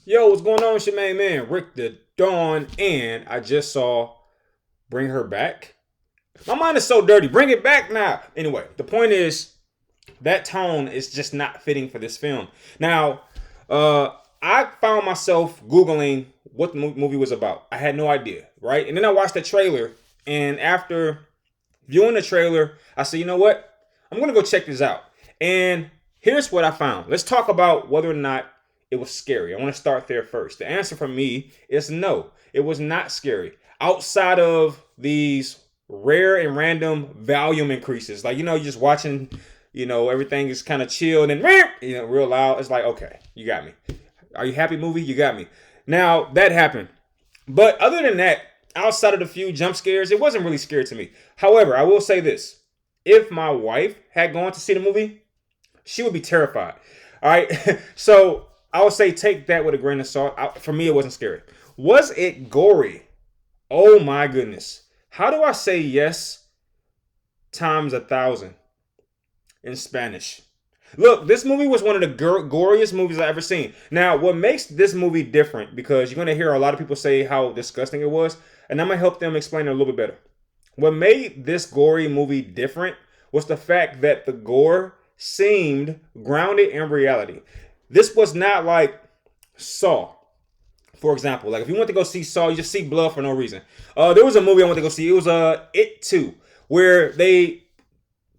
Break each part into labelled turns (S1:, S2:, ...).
S1: Yo, what's going on? It's your main man, Rick the Dawn, and I just saw Bring Her Back. My mind is so dirty. Bring it back now. Anyway, the point is that tone is just not fitting for this film. Now, I found myself Googling what the movie was about. I had no idea, right? And then I watched the trailer, and after viewing the trailer, I said, you know what? I'm going to go check this out. And here's what I found. Let's talk about whether or not it was scary. I want to start there first. The answer for me is no. It was not scary. Outside of these rare and random volume increases, like you're just watching, everything is kind of chill, and then real loud. It's like, okay, you got me. Are you happy, movie? You got me. Now that happened, but other than that, outside of the few jump scares, it wasn't really scary to me. However, I will say this: if my wife had gone to see the movie, she would be terrified. All right, so I would say take that with a grain of salt. For me, it wasn't scary. Was it gory? Oh my goodness! How do I say yes times 1,000 in Spanish? Look, this movie was one of the goriest movies I've ever seen. Now, what makes this movie different, because you're going to hear a lot of people say how disgusting it was, and I'm going to help them explain it a little bit better. What made this gory movie different was the fact that the gore seemed grounded in reality. This was not like Saw, for example. Like if you went to go see Saw, you just see blood for no reason. There was a movie I went to go see. It was It 2, where they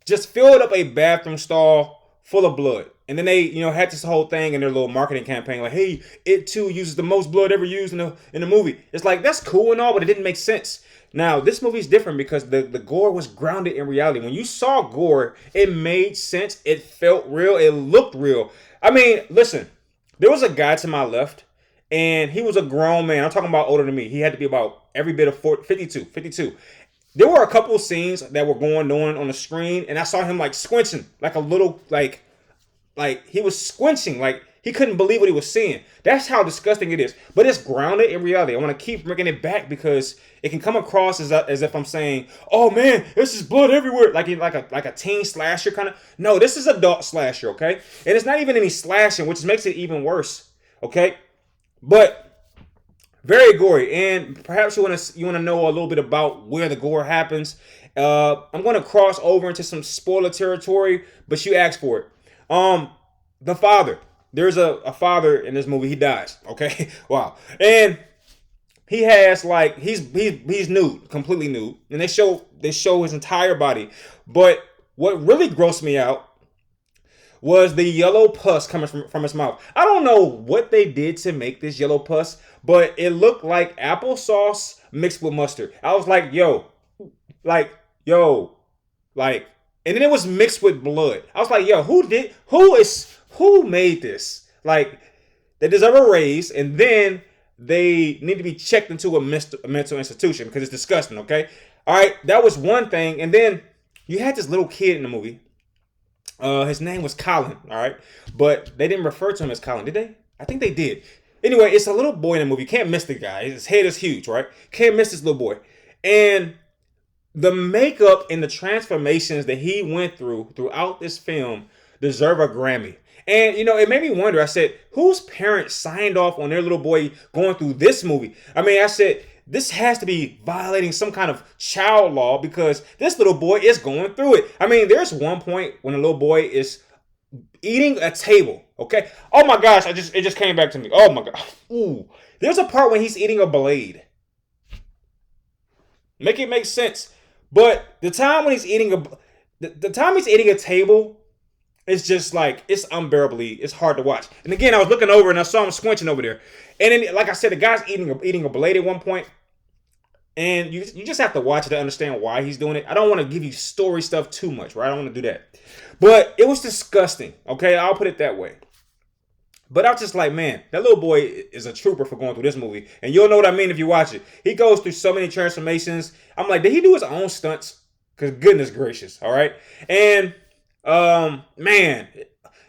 S1: just filled up a bathroom stall full of blood. And then they, had this whole thing in their little marketing campaign, like, hey, It Too uses the most blood ever used in the movie. It's like, that's cool and all, but it didn't make sense. Now, this movie's different because the gore was grounded in reality. When you saw gore, it made sense. It felt real. It looked real. I mean, listen, there was a guy to my left, and he was a grown man. I'm talking about older than me. He had to be about every bit of 52. There were a couple of scenes that were going on the screen, and I saw him like squinching, like a little, like he was squinching, like he couldn't believe what he was seeing. That's how disgusting it is. But it's grounded in reality. I want to keep bringing it back because it can come across as if I'm saying, "Oh man, this is blood everywhere," like a teen slasher kind of. No, this is adult slasher, okay? And it's not even any slashing, which makes it even worse, okay? But very gory, and perhaps you want to know a little bit about where the gore happens. I'm going to cross over into some spoiler territory, but you asked for it. The father. There's a father in this movie. He dies. Okay, wow. And he has like he's nude, completely nude, and they show his entire body. But what really grossed me out was the yellow pus coming from his mouth. I don't know what they did to make this yellow pus, but it looked like applesauce mixed with mustard. I was like, yo, like, and then it was mixed with blood. I was like, yo, who made this? Like, they deserve a raise, and then they need to be checked into a mental institution because it's disgusting, okay? All right, that was one thing. And then you had this little kid in the movie. His name was Colin, all right? But they didn't refer to him as Colin, did they? I think they did. Anyway, it's a little boy in the movie. Can't miss the guy. His head is huge, right? Can't miss this little boy. And the makeup and the transformations that he went throughout this film deserve a Grammy. And it made me wonder. I said, whose parents signed off on their little boy going through this movie? I mean, I said, this has to be violating some kind of child law because this little boy is going through it. I mean, there's one point when a little boy is eating a table. Okay. Oh my gosh, it just came back to me. Oh my god. Ooh. There's a part when he's eating a blade. Make it make sense. But the time when he's eating the time he's eating a table, it's just like it's hard to watch. And again, I was looking over and I saw him squinching over there. And then, like I said, the guy's eating a blade at one point, and you just have to watch it to understand why he's doing it. I don't want to give you story stuff too much, right? I don't want to do that. But it was disgusting. Okay, I'll put it that way. But I was just like, man, that little boy is a trooper for going through this movie. And you'll know what I mean if you watch it. He goes through so many transformations. I'm like, did he do his own stunts? Because goodness gracious, all right? And, man,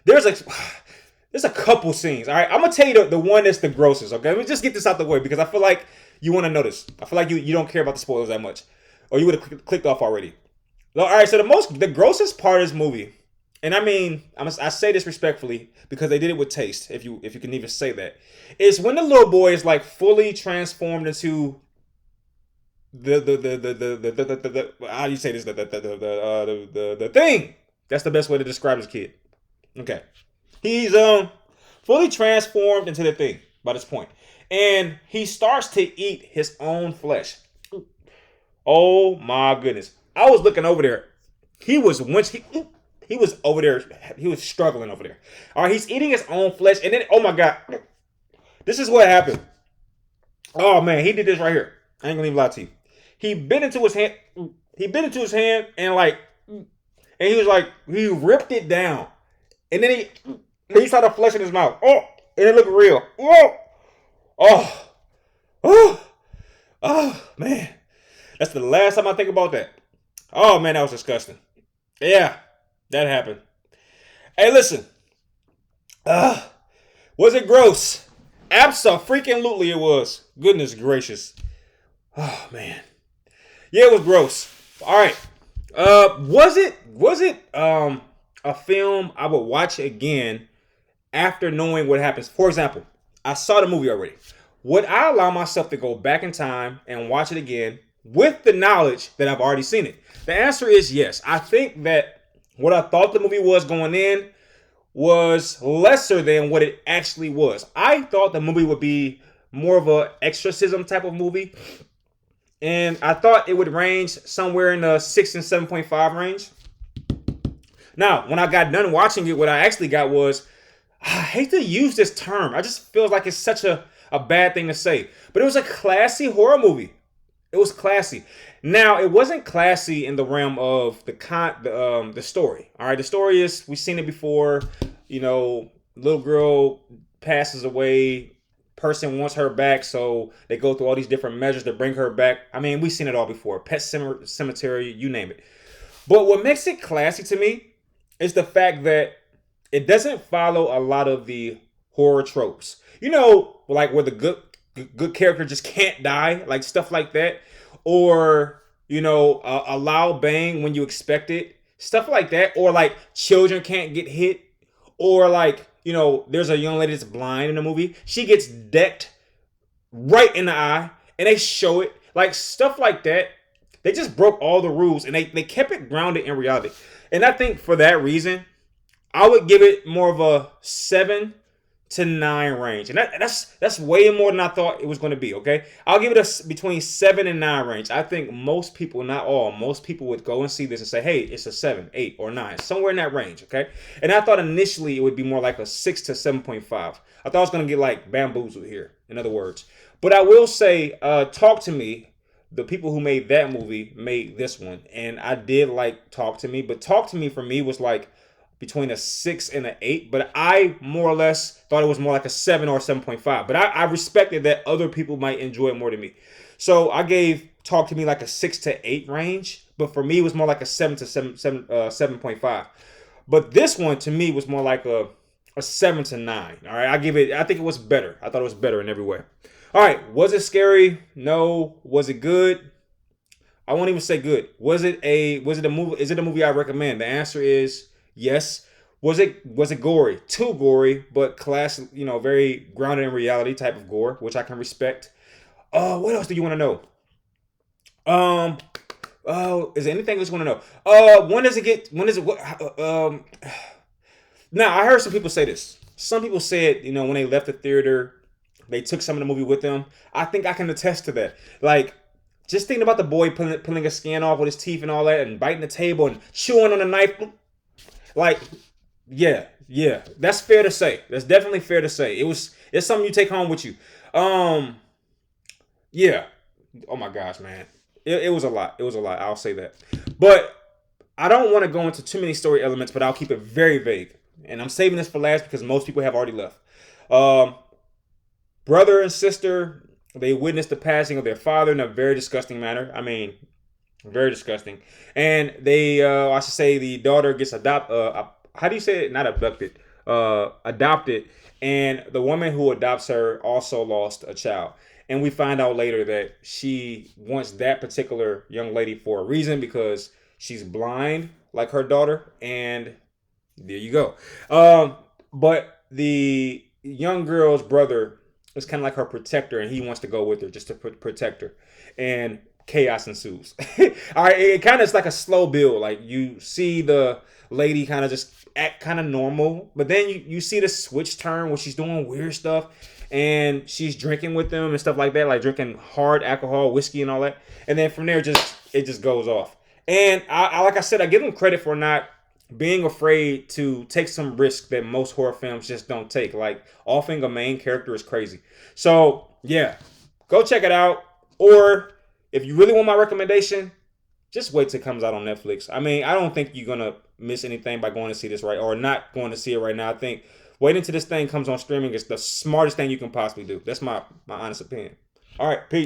S1: there's a couple scenes, all right? I'm going to tell you the one that's the grossest, okay? Let me just get this out the way because I feel like you want to know this. I feel like you don't care about the spoilers that much. Or you would have clicked off already. All right, so the grossest part of this movie, and I mean, I say this respectfully because they did it with taste. If you can even say that, is when the little boy is like fully transformed into the how do you say this the thing. That's the best way to describe this kid. Okay, he's fully transformed into the thing by this point, and he starts to eat his own flesh. Oh my goodness! I was looking over there. He was once he was over there. He was struggling over there. All right, he's eating his own flesh, and then oh my god, this is what happened. Oh man, he did this right here. I ain't gonna even lie to you. He bit into his hand. He bit into his hand and like, and he was like, he ripped it down, and then he saw the flesh in his mouth. Oh, and it looked real. Oh, oh, oh, oh, man. That's the last time I think about that. Oh man, that was disgusting. Yeah, that happened. Hey, listen. Was it gross? Absolutely, it was. Goodness gracious. Oh man. Yeah, it was gross. All right. Was it a film I would watch again after knowing what happens? For example, I saw the movie already. Would I allow myself to go back in time and watch it again with the knowledge that I've already seen it? The answer is yes. I think that what I thought the movie was going in was lesser than what it actually was. I thought the movie would be more of a exorcism type of movie. And I thought it would range somewhere in the 6 and 7.5 range. Now, when I got done watching it, what I actually got was, I hate to use this term. I just feel like it's such a bad thing to say. But it was a classy horror movie. It was classy. Now, it wasn't classy in the realm of the story. All right, the story is, we've seen it before. You know, little girl passes away. Person wants her back, so they go through all these different measures to bring her back. I mean, we've seen it all before. Pet Cemetery, you name it. But what makes it classy to me is the fact that it doesn't follow a lot of the horror tropes. You know, like where the good character just can't die, like stuff like that. Or, you know, a loud bang when you expect it. Stuff like that. Or like children can't get hit. Or like, you know, there's a young lady that's blind in the movie. She gets decked right in the eye, and they show it. Like, stuff like that. They just broke all the rules, and they kept it grounded in reality. And I think for that reason, I would give it more of a 7 to 9 range. And that's way more than I thought it was going to be, okay? I'll give it a between 7 and 9 range. I think most people, not all, most people would go and see this and say, hey, it's a 7, 8, or 9. Somewhere in that range, okay? And I thought initially it would be more like a 6 to 7.5. I thought I was going to get like bamboozled here, in other words. But I will say, Talk to Me, the people who made that movie made this one. And I did like Talk to Me. But Talk to Me for me was like between a 6 and an 8, but I more or less thought it was more like a 7 or 7.5. But I respected that other people might enjoy it more than me. So I gave Talk to Me like a 6 to 8 range, but for me it was more like a 7 to 7.5. But this one to me was more like a 7 to 9. All right, I think it was better. I thought it was better in every way. All right, was it scary? No. Was it good? I won't even say good. Was it a movie? Is it a movie I recommend? The answer is yes. Was it gory? Too gory, but class, you know, very grounded in reality type of gore, which I can respect. What else do you want to know? Is there anything else you want to know? When does it get? When is it? What? Now I heard some people say this. Some people said, you know, when they left the theater, they took some of the movie with them. I think I can attest to that. Like, just thinking about the boy pulling his skin off with his teeth and all that, and biting the table and chewing on the knife. Like, yeah, that's fair to say. That's definitely fair to say. It's something you take home with you. Yeah. Oh my gosh, man. It was a lot. It was a lot. I'll say that. But I don't want to go into too many story elements, but I'll keep it very vague. And I'm saving this for last because most people have already left. Brother and sister, they witnessed the passing of their father in a very disgusting manner. I mean, very disgusting. And they, I should say, the daughter gets how do you say it? Not abducted. Adopted. And the woman who adopts her also lost a child. And we find out later that she wants that particular young lady for a reason, because she's blind like her daughter, and There you go. But the young girl's brother is kind of like her protector, and he wants to go with her just to protect her. And chaos ensues. All right, it kind of is like a slow build. Like you see the lady kind of just act kind of normal, but then you see the switch turn where she's doing weird stuff, and she's drinking with them and stuff like that, like drinking hard alcohol, whiskey, and all that. And then from there, just it just goes off. And I like I said, I give them credit for not being afraid to take some risk that most horror films just don't take. Like offing a main character is crazy. So yeah, go check it out. Or if you really want my recommendation, just wait till it comes out on Netflix. I mean, I don't think you're gonna miss anything by going to see this right or not going to see it right now. I think waiting until this thing comes on streaming is the smartest thing you can possibly do. That's my honest opinion. All right, peace.